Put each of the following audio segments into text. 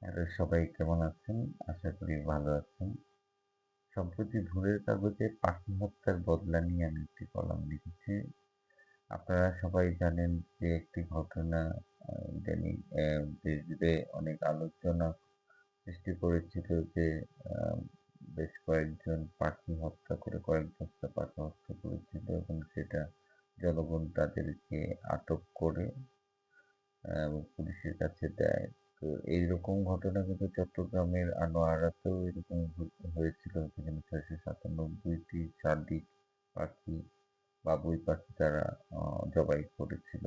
Hello, সবাই কেমন আছেন? আশা করি ভালো আছেন। সম্প্রতি ভোরের কাগজে পাখি হত্যার বদলা নিয়ে আমি একটি কলাম লিখেছি। আপনারা সবাই জানেন যে একটি ঘটনা ইদানিং দেশ জুড়ে অনেক আলোচনা সৃষ্টি করেছিল যে আ বেশ কয়েকজন পাখি হত্যা করে কয়েক বস্তা পাখি হত্যা করেছিল এবং সেটা জনগণ তাদেরকে আটক করে এবং পুলিশের কাছে দেয়। তো এইরকম ঘটনা কিন্তু চট্টগ্রামের আনোয়ারাতেও এরকম হয়েছিল। যেখানে ৬৯৭ টি শালিক পাখি, বাবুই পাখি তারা আ জবাই করেছিল।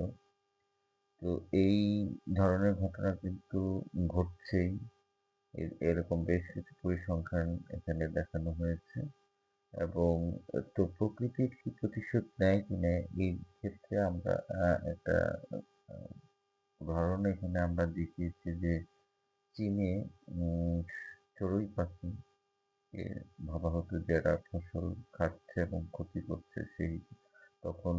তো এই ধরনের ঘটনা কিন্তু ঘটছেই। এরকম বেশ কিছু পরিসংখ্যান এখানে দেখানো হয়েছে এবং তো প্রকৃতির কি প্রতিশোধ নেয় কিনা এই ক্ষেত্রে আমরা একটা আ উদাহরণ এখানে আমরা দেখিয়েছি যে চীনে উম চড়ুই পাখিকে ভাবা হতো যে এরা ফসল খাচ্ছে এবং ক্ষতি করছে। তখন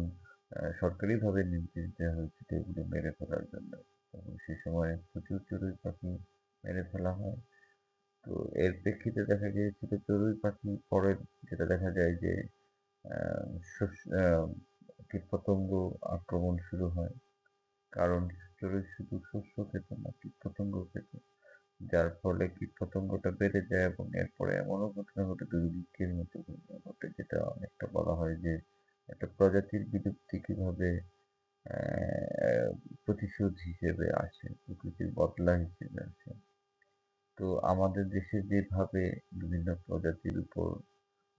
সরকারিভাবে নির্দেশ দেওয়া হয়েছিল এগুলো মেরে ফেলার জন্য। এবং সে সময় প্রচুর চড়ুই পাখি মেরে ফেলা হয়। তো এর প্রেক্ষিতে দেখা গিয়েছিল চড়ুই পাখি পরে যেটা দেখা যায় যে আ শস্য কীটপতঙ্গ আক্রমণ শুরু হয়। কারণ চড়ুই শুধু শস্য খেত না, কীটপতঙ্গও খেত। যার ফলে কীটপতঙ্গটা বেড়ে যায় এবং এরপরে এমনও ঘটনা ঘটে দুর্ভিক্ষের মতো ঘটনা ঘটে যেটা অনেকটা বলা হয় যে একটা প্রজাতির বিলুপ্তি কিভাবে অ্যা প্রতিশোধ হিসেবে আসে, প্রকৃতির বদলা হিসেবে আসে। তো আমাদের দেশে যেভাবে বিভিন্ন প্রজাতির উপর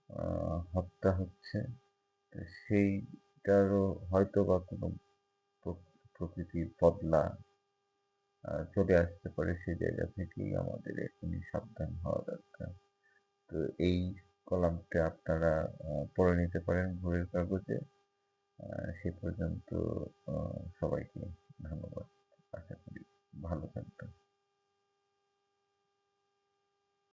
আ হত্যা হচ্ছে, তো সেইটারও হয়তোবা কোনো প্র প্রকৃতির বদলা চলে আসতে পারে। সেই জায়গা থেকেই আমাদের এখনই সাবধান হওয়া দরকার। তো এই কলামটা আপনারা পড়ে নিতে পারেন ভোরের কাগজে। সে পর্যন্ত আ সবাইকে ধন্যবাদ।